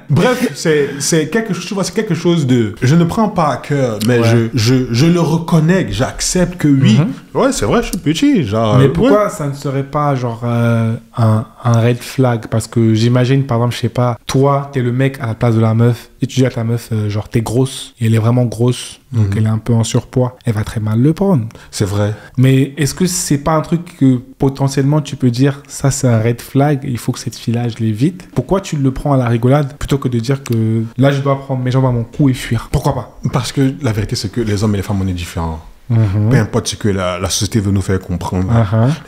Bref, c'est quelque chose, tu vois, c'est quelque chose de... Je ne prends pas à cœur, mais je le reconnais, j'accepte que oui. Ouais, c'est vrai, je suis petit. Genre, mais pourquoi ça ne serait pas genre un red flag? Parce que j'imagine, par exemple, je sais pas, toi, t'es le mec à la place de la meuf, et tu dis à ta meuf, genre, t'es grosse, et elle est vraiment grosse, donc elle est un peu en surpoids, elle va très mal le prendre. C'est vrai. Mais est-ce que c'est pas un truc que potentiellement tu peux dire, ça c'est un red flag, il faut que cette fille-là, je l'évite? Pourquoi tu le prends à la rigolade plutôt que de dire que là, je dois prendre mes jambes à mon cou et fuir? Pourquoi pas? Parce que la vérité, c'est que les hommes et les femmes, on est différents. Peu importe ce que la société veut nous faire comprendre,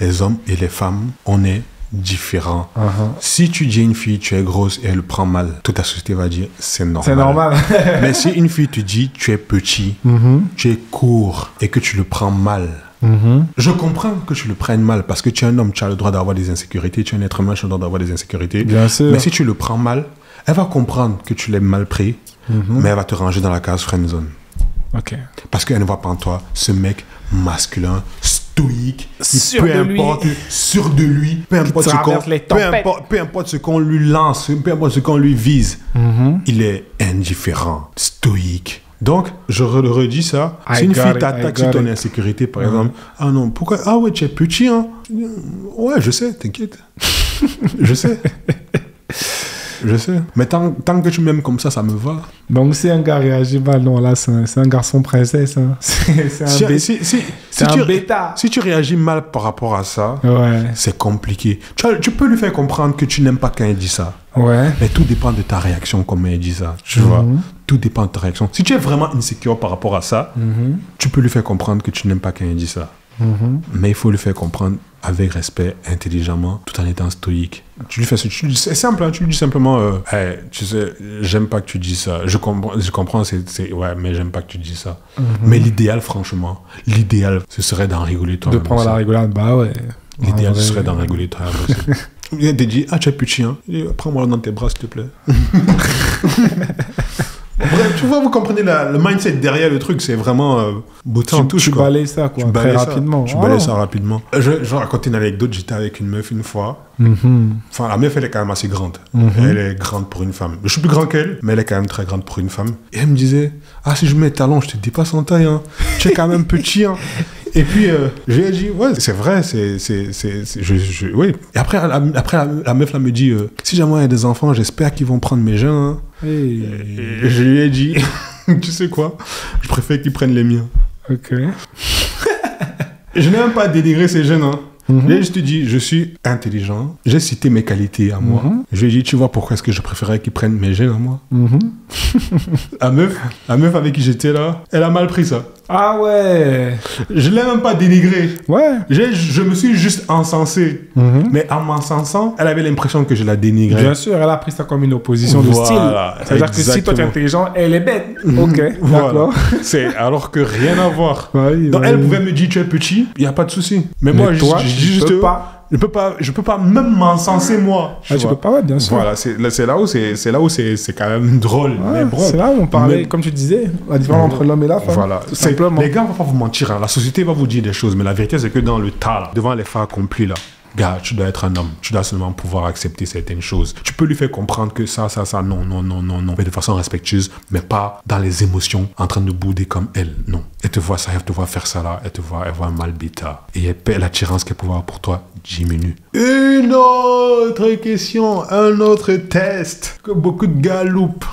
les hommes et les femmes, on est différents. Si tu dis à une fille, tu es grosse et elle le prend mal, toute la société va dire, c'est normal. C'est normal. Mais si une fille te dit, tu es petit, tu es court et que tu le prends mal, je comprends que tu le prennes mal parce que tu es un homme, tu as le droit d'avoir des insécurités, tu es un être humain, tu as le droit d'avoir des insécurités. Bien sûr. Mais si tu le prends mal, elle va comprendre que tu l'as mal pris, mais elle va te ranger dans la case friendzone. Ok. Parce qu'elle ne voit pas en toi ce mec masculin, stoïque, sûr de lui, peu importe ce qu'on lui lance, peu importe ce qu'on lui vise, il est indifférent, stoïque. Donc, je le redis ça. Si une fille t'attaque sur ton insécurité, par exemple, ah non, pourquoi? Ah ouais, tu es petit, hein? Ouais, je sais, t'inquiète. Je sais. Je sais. Mais tant que tu m'aimes comme ça me va. Donc, si un gars réagit mal, non, là, c'est un garçon princesse. Hein. C'est un bêta. Si tu réagis mal par rapport à ça, c'est compliqué. Tu peux lui faire comprendre que tu n'aimes pas quand il dit ça. Ouais. Mais tout dépend de ta réaction, comment il dit ça. Tu vois? Tout dépend de ta réaction. Si tu es vraiment insécure par rapport à ça, tu peux lui faire comprendre que tu n'aimes pas quand il dit ça. Mais il faut lui faire comprendre avec respect, intelligemment, tout en étant stoïque. C'est simple, hein, tu lui dis simplement hey, tu sais, j'aime pas que tu dis ça. Je comprends, ouais, mais j'aime pas que tu dis ça. Mais l'idéal, franchement, ce serait d'en rigoler toi-même. De prendre la rigolade, bah ouais. L'idéal, ce serait d'en rigoler toi-même aussi. Il te dit, ah, tu es petit, hein. Prends-moi dans tes bras, s'il te plaît. Bref, tu vois, vous comprenez le mindset derrière le truc, c'est vraiment beauté en touche. Tu balayes ça, quoi, très rapidement. Tu balayes ça rapidement. Je vais raconter une anecdote, j'étais avec une meuf une fois. Enfin, la meuf, elle est quand même assez grande. Elle est grande pour une femme. Je suis plus grand qu'elle, mais elle est quand même très grande pour une femme. Et elle me disait, ah, si je mets talons, je te dépasse en taille, hein. Tu es quand même petit, hein. Et puis, je lui ai dit, ouais, c'est vrai, oui. Et après, la meuf, là, me dit, si jamais il y a des enfants, j'espère qu'ils vont prendre mes jeunes, hein. Hey. Et je lui ai dit, tu sais quoi, je préfère qu'ils prennent les miens. Ok. Je n'ai même pas dénigré ces jeunes, hein. Là, je te dis, je suis intelligent. J'ai cité mes qualités à moi. Je lui ai dit, tu vois pourquoi est-ce que je préférais qu'ils prennent mes gènes à moi. La meuf avec qui j'étais là, elle a mal pris ça. Ah ouais. Je l'ai même pas dénigré. Ouais. Je me suis juste encensé. Mais en m'encensant, elle avait l'impression que je la dénigrais. Bien sûr, elle a pris ça comme une opposition de style. C'est-à-dire que si toi tu es intelligent, elle est bête. Ok, d'accord. C'est alors que rien à voir. Oui, donc elle pouvait me dire tu es petit, il n'y a pas de souci. Mais moi, toi, je peux pas même m'encenser moi. Tu peux pas, ouais, bien sûr. Voilà, c'est là où c'est quand même drôle. Ouais, mais bon, c'est là où on parlait, comme tu disais, la différence entre l'homme et la femme. Voilà. Les gars, on va pas vous mentir. Hein. La société va vous dire des choses, mais la vérité, c'est que dans le tas, là, devant les faits accomplis, là, gars, tu dois être un homme. Tu dois seulement pouvoir accepter certaines choses. Tu peux lui faire comprendre que ça, non. Mais de façon respectueuse, mais pas dans les émotions, en train de bouder comme elle. Non. Elle te voit ça, elle te voit faire ça là, elle voit un mal bêta. Et l'attirance qu'elle peut avoir pour toi diminue. Une autre question, un autre test que beaucoup de gars loupent.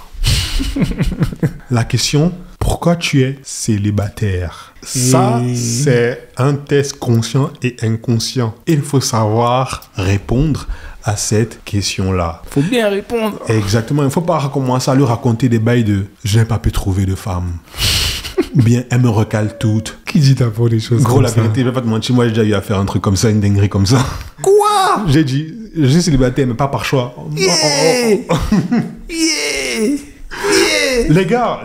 La question, pourquoi tu es célibataire? Ça, c'est un test conscient et inconscient. Il faut savoir répondre à cette question-là. Faut bien répondre. Exactement. Il ne faut pas commencer à lui raconter des bails de « je n'ai pas pu trouver de femme ». Bien, elle me recale toutes. Qui dit d'abord des choses gros, comme la vérité, je vais pas te mentir, moi j'ai déjà eu à faire un truc comme ça, une dinguerie comme ça. Quoi? J'ai dit, je suis célibataire, mais pas par choix. Yeah. Les gars.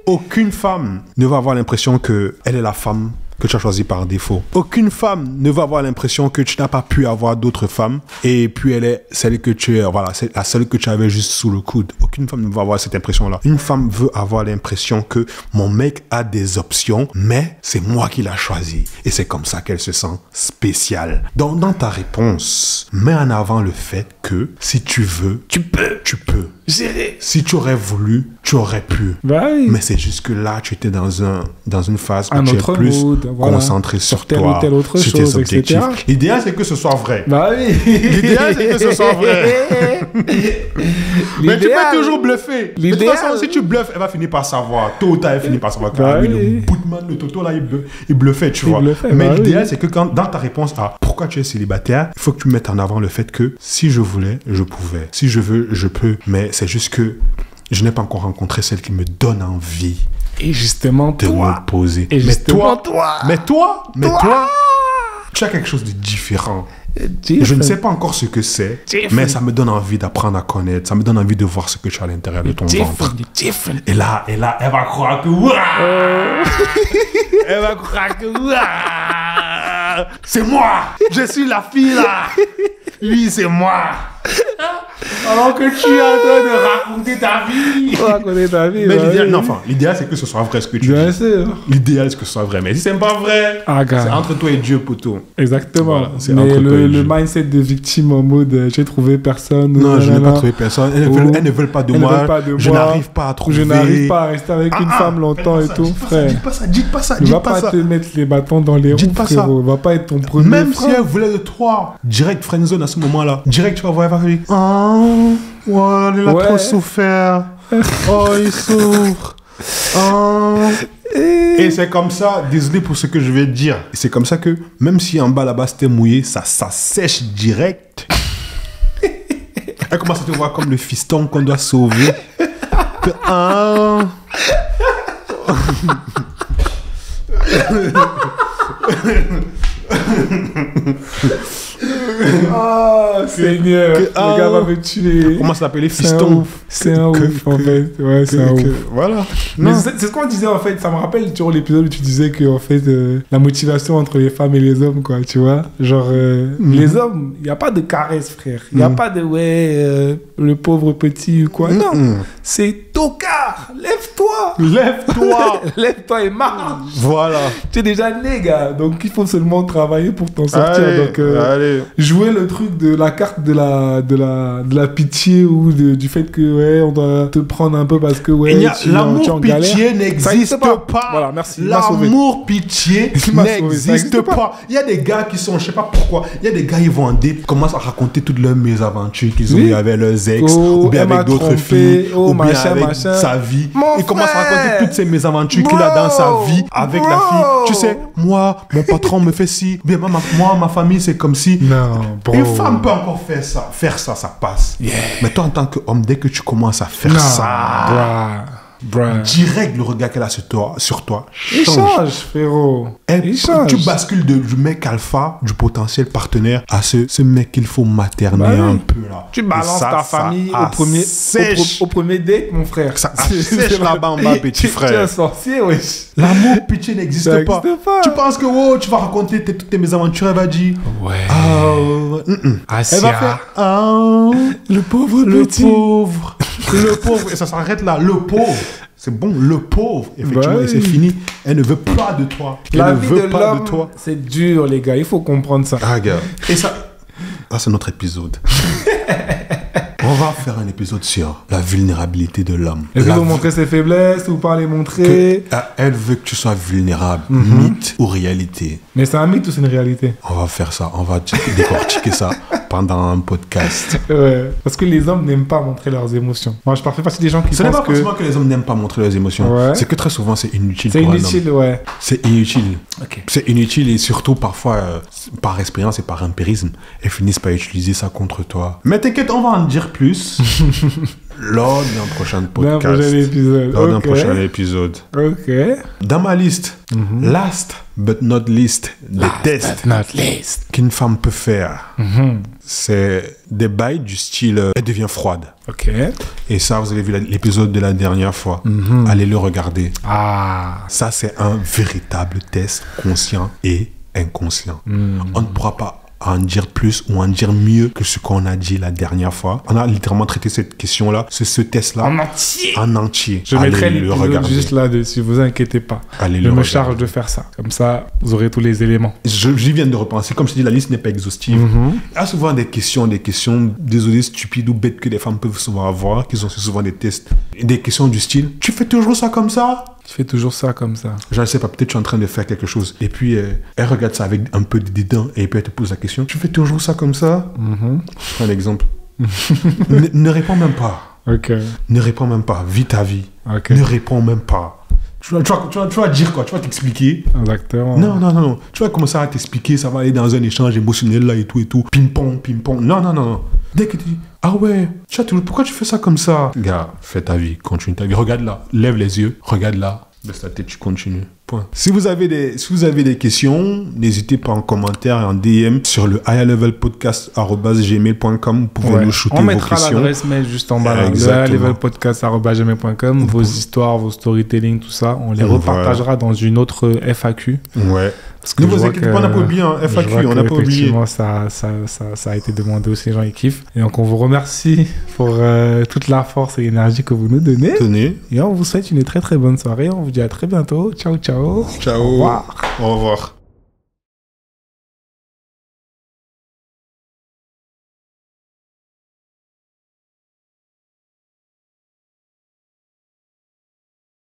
Aucune femme ne va avoir l'impression qu'elle est la femme que tu as choisie par défaut. Aucune femme ne va avoir l'impression que tu n'as pas pu avoir d'autres femmes et puis elle est celle que tu es, voilà, c'est la seule que tu avais juste sous le coude. Aucune femme ne va avoir cette impression-là. Une femme veut avoir l'impression que mon mec a des options, mais c'est moi qui l'a choisi. Et c'est comme ça qu'elle se sent spéciale. Donc, dans ta réponse, mets en avant le fait que si tu veux, tu peux. Gérer. Si tu aurais voulu, tu aurais pu. Bah oui. Mais c'est juste que là, tu étais dans une phase où Un tu es autre plus mood, voilà. concentré sur telle toi, ou telle autre sur chose, tes objectifs. etc. L'idéal, c'est que ce soit vrai. Bah oui. L'idéal, c'est que ce soit vrai. Mais tu peux toujours bluffer. De toute façon, si tu bluffes, elle va finir par savoir. Tôt ou tard, elle finit par savoir que Bah oui. le bootman, le toto, là, il bluffait, tu vois. Mais bah l'idéal, oui. c'est que quand, dans ta réponse à pourquoi tu es célibataire, il faut que tu mettes en avant le fait que si je voulais, je pouvais. Si je veux, je peux. Mais c'est juste que je n'ai pas encore rencontré celle qui me donne envie Et justement, de toi. me poser. Et justement, Mais toi, tu as quelque chose de différent. Je ne sais pas encore ce que c'est, mais ça me donne envie d'apprendre à connaître. Ça me donne envie de voir ce que tu as à l'intérieur de ton ventre. Et là, elle va croire que... Elle va croire que... C'est moi. Je suis la fille là. Lui, c'est moi. Alors que tu es en train de raconter ta vie. Raconter ta vie. Mais bah l'idéal, oui. non, enfin, l'idéal, c'est que ce soit vrai ce que tu Bien dis. sûr. L'idéal, c'est que ce soit vrai. Mais si c'est pas vrai, Ah, gars. c'est entre toi et Dieu, poteau. Exactement. Voilà, c'est mais entre toi et le Dieu. mindset de victime en mode j'ai trouvé personne. Non, je n'ai nanana, pas trouvé personne. ou Elles ne veulent pas de elles ne moi. veulent pas de Je moi, n'arrive pas à trouver. Je n'arrive pas à rester avec une femme longtemps et tout, frère. Dites pas ça, dites pas ça, Ne dites va pas pas ça. te mettre les bâtons dans les roues, Dites pas ça. frérot. Va pas être ton premier Même si frère. elle voulait de toi, direct friendzone à ce moment-là. Direct, tu vas voir, elle va dire oh, il a Ouais. trop souffert. Oh, il souffre. Oh. Et c'est comme ça, désolé pour ce que je vais te dire. C'est comme ça que, même si en bas là-bas c'était mouillé, ça sèche direct. Elle commence à te voir comme le fiston qu'on doit sauver. Que, ah. Ah, Seigneur. Le gars va me tuer. Comment ça s'appelle C'est un fiston? ouf. C'est un ouf, en fait. Ouais, c'est un ouf. Voilà. Mais Non. c'est ce qu'on disait en fait, ça me rappelle sur l'épisode où tu disais que en fait la motivation entre les femmes et les hommes quoi, tu vois, genre les hommes, il y a pas de caresse frère, il y a pas de le pauvre petit ou quoi, non, c'est tocard, lève-toi, Lève-toi. lève-toi et marche. Voilà. Tu es déjà né gars, donc il faut seulement travailler pour t'en sortir. Allez, Donc allez. jouer le truc de la carte de la pitié ou du fait que ouais on doit te prendre un peu parce que ouais tu es en L'amour galère. pitié Ça n'existe pas. Voilà, merci. il m'a sauvé. L'amour pitié Il m'a sauvé, ça n'existe existe pas. Il y a des gars qui sont, je sais pas pourquoi, il y a des gars ils vont en dé, commencent à raconter toutes leurs mésaventures qu'ils ont Oui. eu avec leurs ex, Oh, ou bien elle m'a avec d'autres trompé, filles, oh, ou bien machin, avec machin. sa vie. Mon Il commence à frère. raconter toutes ces mésaventures qu'il a dans sa vie avec la fille. Tu sais, moi, mon patron me fait ci, bien moi, ma famille c'est comme si. Non, bro. Une femme peut encore faire ça, ça passe. Mais toi, en tant qu'homme, dès que tu commences à faire Non, ça, bruh. direct le regard qu'elle a sur toi Il change. change, frérot. Il change. Tu bascules du mec alpha, du potentiel partenaire, à ce mec qu'il faut materner Bah oui. un peu là. Tu Et balances ça, ta ça famille assèche. au premier date, mon frère. Ça assèche là-bas en bas, petit Tu es frère. un sorcier, wesh. L'amour pitié n'existe Ça pas. existe pas. Tu penses que oh, tu vas raconter toutes tes mésaventures, elle va dire Ouais. Elle va faire ah, Le pauvre le petit. pauvre, le pauvre, et ça s'arrête là, le pauvre. C'est bon, le pauvre, effectivement, Bah et c'est oui. fini. Elle ne veut pas de toi. Elle La ne vie veut de pas de l'homme, toi. c'est dur, les gars. Il faut comprendre ça. Ah, gars. Et ça, c'est notre épisode. On va faire un épisode sur la vulnérabilité de l'homme. Elle La veut montrer ses faiblesses ou pas les montrer. Elle veut que tu sois vulnérable, mythe ou réalité. Mais c'est un mythe ou c'est une réalité? On va faire ça, on va décortiquer ça pendant un podcast. Ouais. Parce que les hommes n'aiment pas montrer leurs émotions. Moi, je fais partie des gens qui Ce n'est pensent pas que forcément que les hommes n'aiment pas montrer leurs émotions. Ouais. C'est que très souvent, c'est inutile c'est pour un inutile, homme. ouais. C'est inutile. Ok. C'est inutile et surtout parfois, par expérience et par empirisme, elles finissent par utiliser ça contre toi. Mais t'inquiète, on va en dire plus. lors d'un prochain D'un podcast. prochain épisode. Lors d'un Ok. prochain épisode. Ok. Dans ma liste, last but not least, des tests Not least. qu'une femme peut faire. C'est des bails du style elle devient froide. Ok. Et ça, vous avez vu l'épisode de la dernière fois. Allez le regarder. Ah. Ça, c'est un véritable test conscient et inconscient. On ne pourra pas en dire plus ou en dire mieux que ce qu'on a dit la dernière fois. On a littéralement traité cette question-là, ce test-là, En entier. en entier. Je Allez mettrai le l'épisode regarder. juste là-dessus, vous inquiétez pas. Allez Je le me regarder. charge de faire ça. Comme ça, vous aurez tous les éléments. J'y viens de repenser. Comme je te dis, la liste n'est pas exhaustive. Il y a souvent des questions, désolé, stupides ou bêtes que les femmes peuvent souvent avoir, qui sont souvent des tests. Des questions du style, tu fais toujours ça comme ça? Je fais toujours ça comme ça. Je ne sais pas, peut-être tu es en train de faire quelque chose. Et puis, elle regarde ça avec un peu de dédain et puis elle te pose la question. Tu fais toujours ça comme ça? Je prends un exemple. Ne réponds même pas. Ok. Ne réponds même pas. Vis ta vie. Ok. Ne réponds même pas. Tu vas dire quoi? Tu vas t'expliquer? Exactement. Non. Tu vas commencer à t'expliquer. Ça va aller dans un échange émotionnel là et tout. Ping-pong. Non. Dès que tu dis, ah ouais, pourquoi tu fais ça comme ça? Gars, fais ta vie. Continue ta vie. Regarde là. Lève les yeux. Regarde là. Baisse ta tête, tu continues. Point. Si vous avez des questions, n'hésitez pas en commentaire et en DM sur le higherlevelpodcast@gmail.com. Vous pouvez nous shooter On vos mettra questions. l'adresse mail juste en bas là. Exactement. levelpodcast@gmail.com. Vos histoires, vos storytelling, tout ça, on les repartagera dans une autre FAQ. Ouais. Parce que Ne je vous vois inquiétez que- pas, on n'a pas oublié, hein, je FAQ, vois on n'a que pas oublié. effectivement, ça a été demandé aussi, les gens ils kiffent. Et donc on vous remercie pour toute la force et l'énergie que vous nous donnez. Tenez. Et on vous souhaite une très très bonne soirée. On vous dit à très bientôt. Ciao, ciao. Ciao. Au revoir. Au revoir.